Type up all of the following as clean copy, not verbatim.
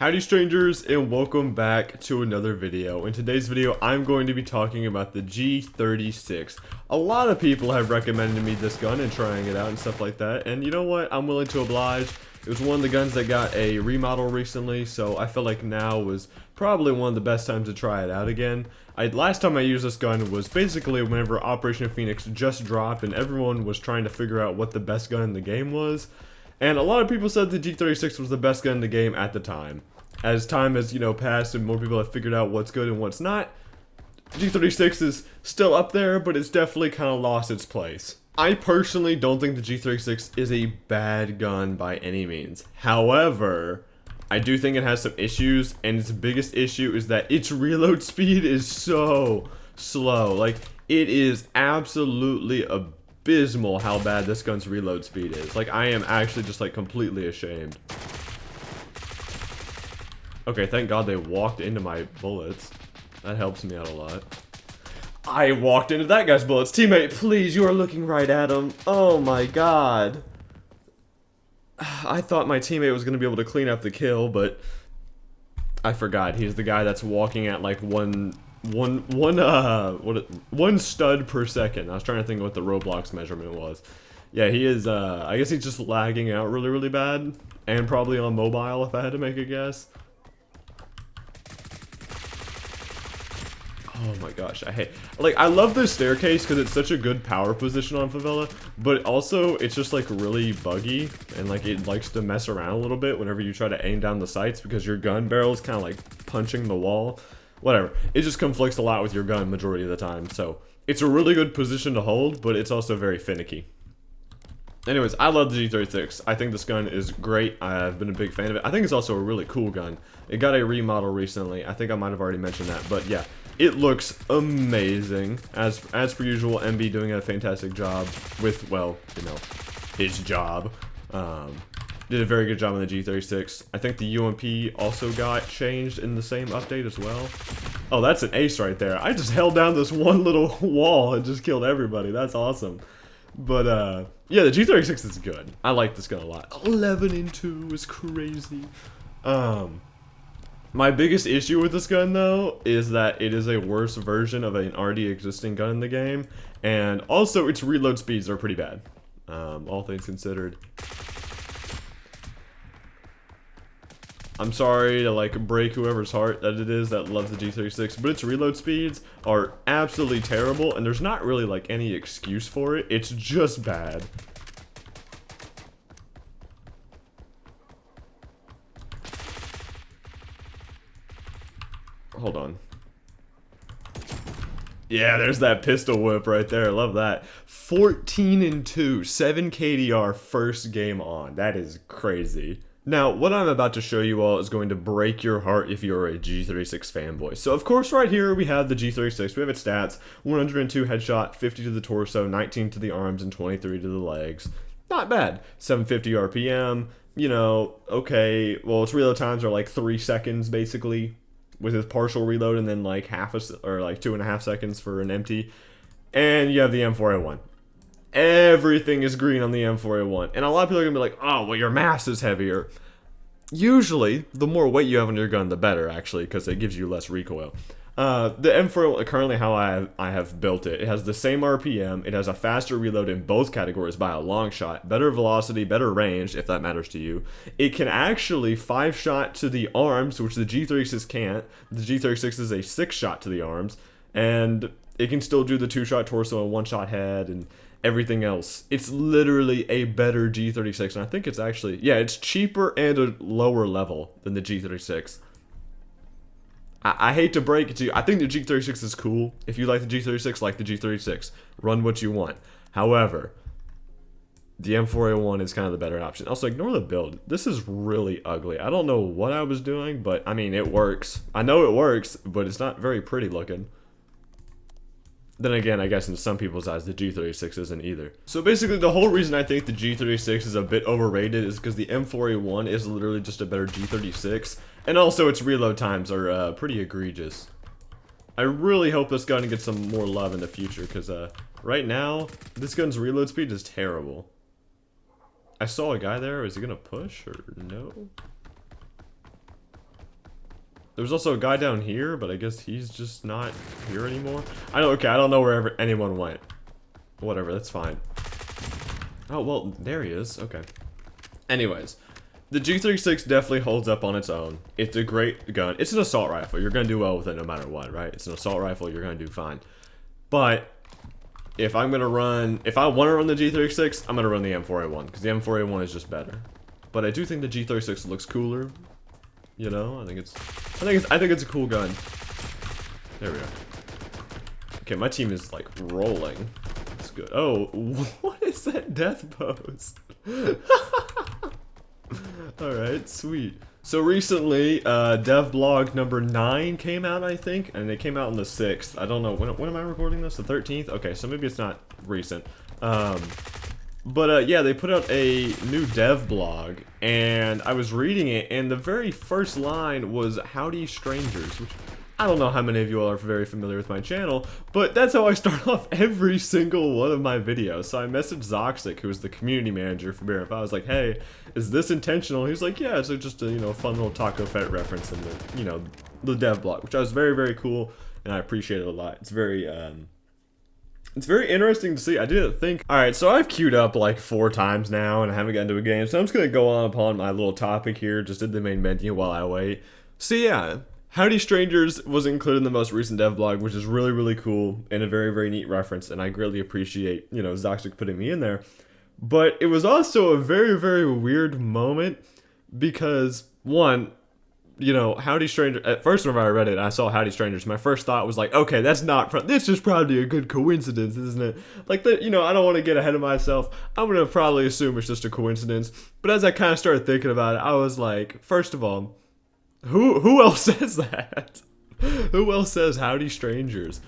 Howdy strangers, and welcome back to another video. In today's video, I'm going to be talking about the G36. A lot of people have recommended me this gun and trying it out and stuff like that, and you know what, I'm willing to oblige. It was one of the guns that got a remodel recently, so I feel like now was probably one of the best times to try it out again. Last time I used this gun was basically whenever Operation Phoenix just dropped and everyone was trying to figure out what the best gun in the game was. And a lot of people said the G36 was the best gun in the game at the time. As time has, passed and more people have figured out what's good and what's not, G36 is still up there, but it's definitely kind of lost its place. I personally don't think the G36 is a bad gun by any means. However, I do think it has some issues, and its biggest issue is that its reload speed is so slow. Like, it is absolutely abysmal how bad this gun's reload speed is. Like, I am actually just like completely ashamed. Okay, thank God they walked into my bullets. That helps me out a lot. I walked into that guy's bullets. Teammate, please, you are looking right at him. Oh my God. I thought my teammate was going to be able to clean up the kill, but I forgot. He's the guy that's walking at like one stud per second. I was trying to think of what the Roblox measurement was. Yeah, he is, I guess he's just lagging out really, really bad. And probably on mobile, if I had to make a guess. Oh my gosh, I love this staircase because it's such a good power position on Favela, but also it's just like really buggy and like it likes to mess around a little bit whenever you try to aim down the sights because your gun barrel is kind of like punching the wall. Whatever, it just conflicts a lot with your gun majority of the time, so it's a really good position to hold, but it's also very finicky. Anyways, I love the G36. I think this gun is great. I've been a big fan of it. I think it's also a really cool gun. It got a remodel recently. I think I might have already mentioned that, but yeah. It looks amazing. As per usual, MB doing a fantastic job with, well, his job. Did a very good job on the G36. I think the UMP also got changed in the same update as well. Oh, that's an ace right there. I just held down this one little wall and just killed everybody. That's awesome. But, yeah, the G36 is good. I like this gun a lot. 11 and 2 is crazy. My biggest issue with this gun, though, is that it is a worse version of an already existing gun in the game, and also its reload speeds are pretty bad, all things considered. I'm sorry to, like, break whoever's heart that it is that loves the G36, but its reload speeds are absolutely terrible, and there's not really, like, any excuse for it. It's just bad. Hold on. Yeah, there's that pistol whip right there. I love that. 14 and 2, 7 KDR first game on. That is crazy. Now, what I'm about to show you all is going to break your heart if you're a G36 fanboy. So, of course, right here we have the G36. We have its stats. 102 headshot, 50 to the torso, 19 to the arms, and 23 to the legs. Not bad. 750 RPM. Okay. Well, its reload times are like 3 seconds, basically, with his partial reload, and then like like 2.5 seconds for an empty. And you have the M4A1. Everything is green on the M4A1. And a lot of people are gonna be like, oh, well, your mass is heavier. Usually, the more weight you have on your gun, the better, actually, because it gives you less recoil. The M4A1, currently how I have built it, it has the same RPM, it has a faster reload in both categories by a long shot, better velocity, better range, if that matters to you. It can actually 5-shot to the arms, which the G36 can't. The G36 is a 6-shot to the arms, and it can still do the 2-shot torso and 1-shot head and everything else. It's literally a better G36, and I think it's actually, yeah, it's cheaper and a lower level than the G36. I hate to break it to you. I think the G36 is cool. If you like the G36, like the G36. Run what you want. However, the M4A1 is kind of the better option. Also, ignore the build. This is really ugly. I don't know what I was doing, but I mean, it works. I know it works, but it's not very pretty looking. Then again, I guess in some people's eyes, the G36 isn't either. So basically, the whole reason I think the G36 is a bit overrated is because the M4A1 is literally just a better G36. And also, its reload times are pretty egregious. I really hope this gun gets some more love in the future, because right now, this gun's reload speed is terrible. I saw a guy there. Is he going to push or no? There's also a guy down here, but I guess he's just not here anymore. I don't know wherever anyone went. Whatever, that's fine. Oh, well, there he is. Okay. Anyways, the G36 definitely holds up on its own. It's a great gun. It's an assault rifle. You're going to do well with it no matter what, right? It's an assault rifle. You're going to do fine. But if I want to run the G36, I'm going to run the M4A1 because the M4A1 is just better. But I do think the G36 looks cooler. You know, I think it's a cool gun. There we go. Okay, my team is like rolling. That's good. Oh, what is that death pose? Alright, sweet. So recently, dev blog number 9 came out, I think, and it came out on the 6th. I don't know, when am I recording this? The 13th? Okay, so maybe it's not recent. But yeah, they put out a new dev blog, and I was reading it, and the very first line was, "Howdy strangers," which I don't know how many of you all are very familiar with my channel, but that's how I start off every single one of my videos. So I messaged Zoxic, who is the community manager for BRM5. I was like, "Hey, is this intentional?" He's like, "Yeah, it's just a, you know, fun little Taco Fett reference in the, you know, the dev blog," which I was very, very cool, and I appreciate it a lot. It's very interesting to see. I didn't think... Alright, so I've queued up like 4 times now, and I haven't gotten to a game, so I'm just going to go on upon my little topic here, just in the main menu while I wait. So yeah, Howdy Strangers was included in the most recent dev blog, which is really, really cool, and a very, very neat reference, and I greatly appreciate, you know, Zoxic putting me in there. But it was also a very, very weird moment, because, one... You know, Howdy Strangers, at first when I read it, I saw Howdy Strangers, my first thought was like, okay, this is probably a good coincidence, isn't it? Like, you know, I don't want to get ahead of myself. I'm going to probably assume it's just a coincidence. But as I kind of started thinking about it, I was like, first of all, who else says that? Who else says Howdy Strangers?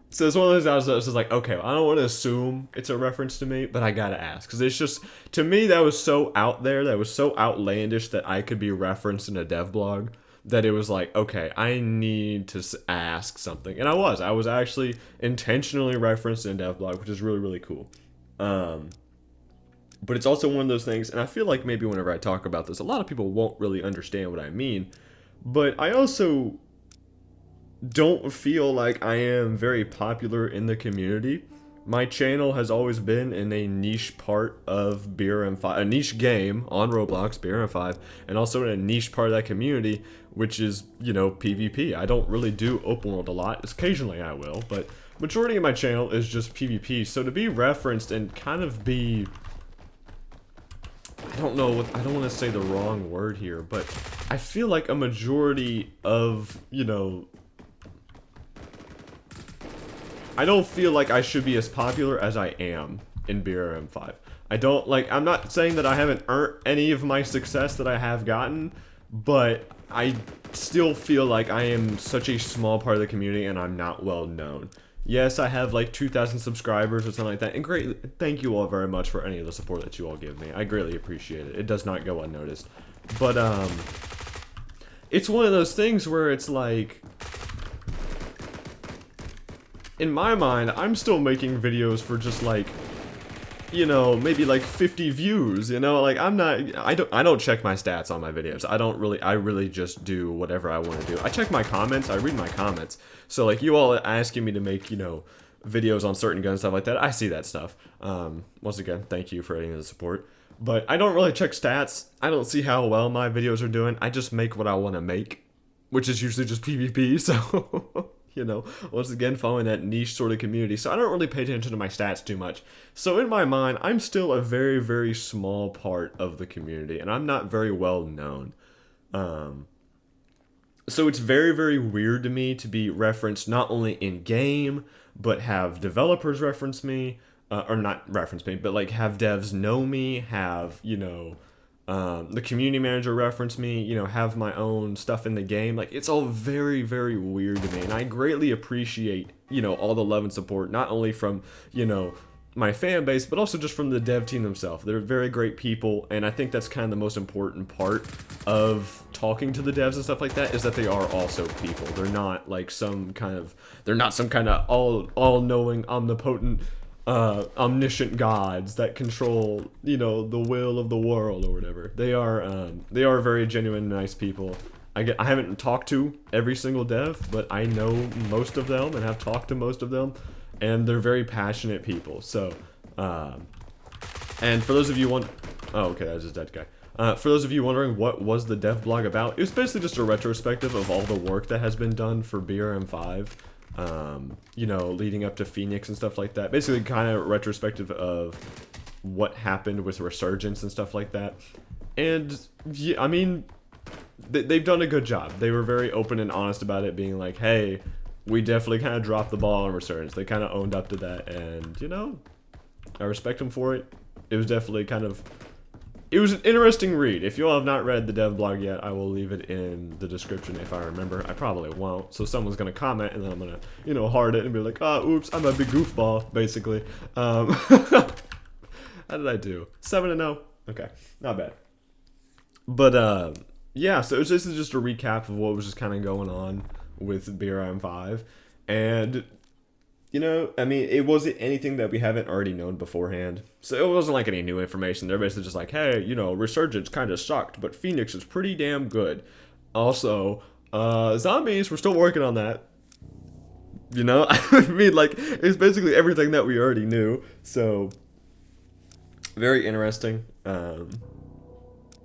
So it's one of those I was just like, okay, I don't want to assume it's a reference to me, but I gotta ask. Because it's just, to me, that was so out there, that was so outlandish that I could be referenced in a dev blog, that it was like, okay, I need to ask something. And I was actually intentionally referenced in a dev blog, which is really, really cool. But it's also one of those things, and I feel like maybe whenever I talk about this, a lot of people won't really understand what I mean. But I also don't feel like I am very popular in the community. My channel has always been in a niche part of BRM5, a niche game on Roblox, BRM5, and also in a niche part of that community, which is, you know, PvP. I don't really do open world a lot. Occasionally I will, but majority of my channel is just PvP. So to be referenced and kind of be... I don't want to say the wrong word here, but I feel like a majority of, you know... I don't feel like I should be as popular as I am in BRM5. I'm not saying that I haven't earned any of my success that I have gotten, but I still feel like I am such a small part of the community and I'm not well known. Yes, I have like 2,000 subscribers or something like that, and great, thank you all very much for any of the support that you all give me. I greatly appreciate it. It does not go unnoticed. But, it's one of those things where it's like... In my mind, I'm still making videos for just like, you know, maybe like 50 views, you know, like I don't check my stats on my videos. I really just do whatever I want to do. I check my comments, I read my comments. So like you all asking me to make, you know, videos on certain guns, stuff like that, I see that stuff. Once again, thank you for any of the support. But I don't really check stats. I don't see how well my videos are doing. I just make what I want to make, which is usually just PvP, so... You know, once again, following that niche sort of community. So I don't really pay attention to my stats too much. So in my mind, I'm still a very, very small part of the community. And I'm not very well known. So it's very, very weird to me to be referenced not only in-game, but have developers reference me. Or not reference me, but like have devs know me, have, you know... the community manager reference me, you know, have my own stuff in the game. Like, it's all very, very weird to me. And I greatly appreciate, you know, all the love and support, not only from, you know, my fan base, but also just from the dev team themselves. They're very great people, and I think that's kind of the most important part of talking to the devs and stuff like that, is that they are also people. They're not like some kind of all-knowing, omnipotent, omniscient gods that control, you know, the will of the world or whatever. They are very genuine, nice people. I haven't talked to every single dev, but I know most of them and have talked to most of them, and they're very passionate people. So, and for those of you oh, okay, that was a dead guy. For those of you wondering what was the dev blog about, it was basically just a retrospective of all the work that has been done for BRM5, you know, leading up to Phoenix and stuff like that. Basically, kind of retrospective of what happened with Resurgence and stuff like that. And yeah, I mean, they've done a good job. They were very open and honest about it, being like, hey, we definitely kind of dropped the ball on Resurgence. They kind of owned up to that, and, you know, I respect them for it. It was definitely kind of... It was an interesting read. If you all have not read the dev blog yet, I will leave it in the description if I remember. I probably won't. So someone's going to comment, and then I'm going to, you know, heart it and be like, oh, oops, I'm a big goofball, basically. How did I do? 7-0? Okay, not bad. But, yeah, so this is just a recap of what was just kind of going on with BRM5. And, you know, I mean, it wasn't anything that we haven't already known beforehand. So it wasn't like any new information. They're basically just like, hey, you know, Resurgence kind of sucked, but Phoenix is pretty damn good. Also, zombies, we're still working on that. You know, I mean, like, it's basically everything that we already knew. So, very interesting.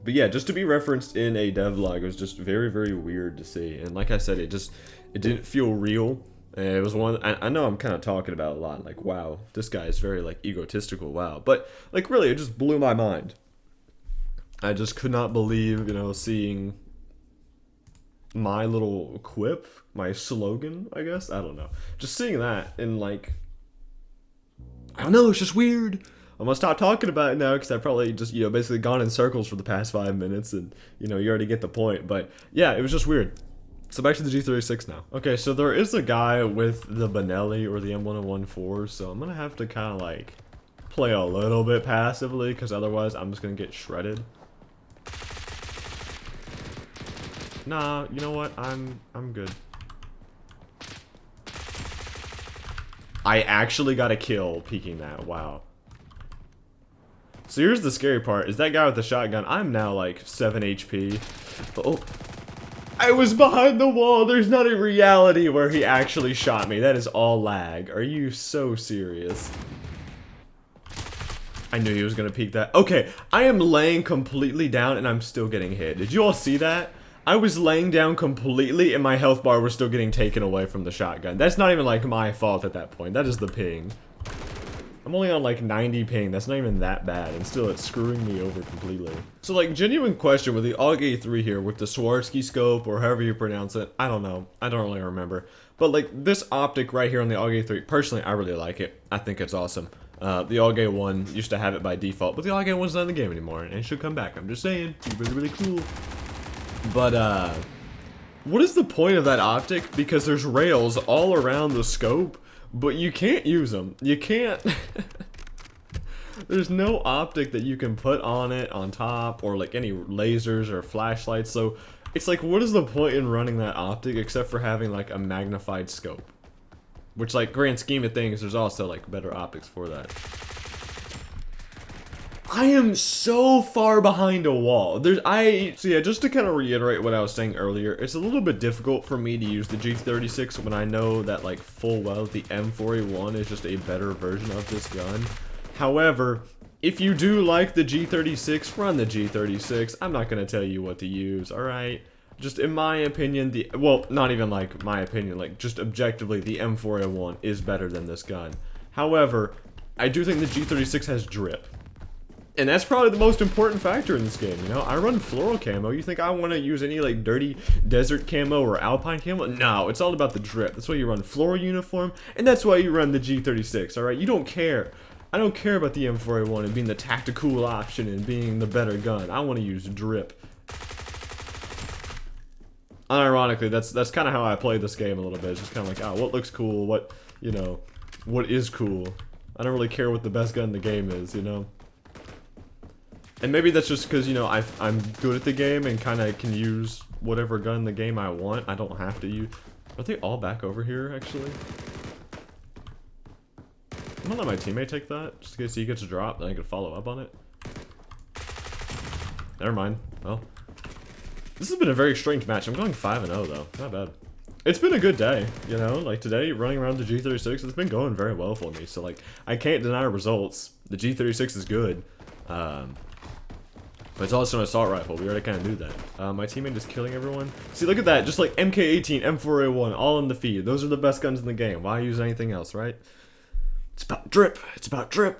But yeah, just to be referenced in a devlog was just very, very weird to see. And like I said, it didn't feel real. And it was one, I know I'm kind of talking about a lot, like, wow, this guy is very, like, egotistical, wow. But, like, really, it just blew my mind. I just could not believe, you know, seeing my little quip, my slogan, I guess, I don't know. Just seeing that and, like, I don't know, it's just weird. I'm gonna stop talking about it now because I've probably just, you know, basically gone in circles for the past 5 minutes and, you know, you already get the point. But yeah, it was just weird. So back to the G36 now. Okay, so there is a guy with the Benelli or the M1014, so I'm gonna have to kind of like play a little bit passively because otherwise I'm just gonna get shredded. Nah, you know what? I'm good. I actually got a kill peeking that. Wow. So here's the scary part, is that guy with the shotgun, I'm now like 7 HP. Oh, I was behind the wall, there's not a reality where he actually shot me. That is all lag. Are you so serious? I knew he was gonna peek that. Okay, I am laying completely down and I'm still getting hit. Did you all see that? I was laying down completely and my health bar was still getting taken away from the shotgun. That's not even like my fault at that point, that is the ping. I'm only on like 90 ping, that's not even that bad, and still it's screwing me over completely. So like, genuine question with the AUG A3 here, with the Swarovski scope, or however you pronounce it, I don't know, I don't really remember. But like, this optic right here on the AUG A3, personally, I really like it. I think it's awesome. The AUG A1 used to have it by default, but the AUG A1's not in the game anymore, and it should come back. I'm just saying, it's really, really cool. But, what is the point of that optic? Because there's rails all around the scope, but you can't use them. You can't. There's no optic that you can put on it on top, or like any lasers or flashlights. So it's like, what is the point in running that optic except for having like a magnified scope? Which, like, grand scheme of things, there's also like better optics for that. I am so far behind a wall. So yeah, just to kind of reiterate what I was saying earlier, it's a little bit difficult for me to use the G36 when I know that, like, full well the M4A1 is just a better version of this gun. However, if you do like the G36, run the G36. I'm not going to tell you what to use, alright? Just in my opinion, well, not even like my opinion, like just objectively, the M4A1 is better than this gun. However, I do think the G36 has drip. And that's probably the most important factor in this game, you know? I run floral camo. You think I want to use any, like, dirty desert camo or alpine camo? No, it's all about the drip. That's why you run floral uniform, and that's why you run the G36, alright? You don't care. I don't care about the M4A1 and being the tactical option and being the better gun. I want to use drip. Unironically, that's kind of how I play this game a little bit. It's just kind of like, oh, what looks cool? What, you know, what is cool? I don't really care what the best gun in the game is, you know? And maybe that's just because, you know, I'm good at the game and kind of can use whatever gun in the game I want. I don't have to use... Are they all back over here, actually? I'm gonna let my teammate take that, just in case he gets dropped, then I can follow up on it. Never mind. Well, This has been a very strange match. I'm going 5-0 though. Not bad. It's been a good day, you know? Like today, running around the G36, it's been going very well for me. So like, I can't deny results. The G36 is good. But it's also an assault rifle. We already kind of knew that. My teammate is killing everyone. See, look at that. Just like MK18, M4A1, all in the feed. Those are the best guns in the game. Why use anything else, right? It's about drip. It's about drip.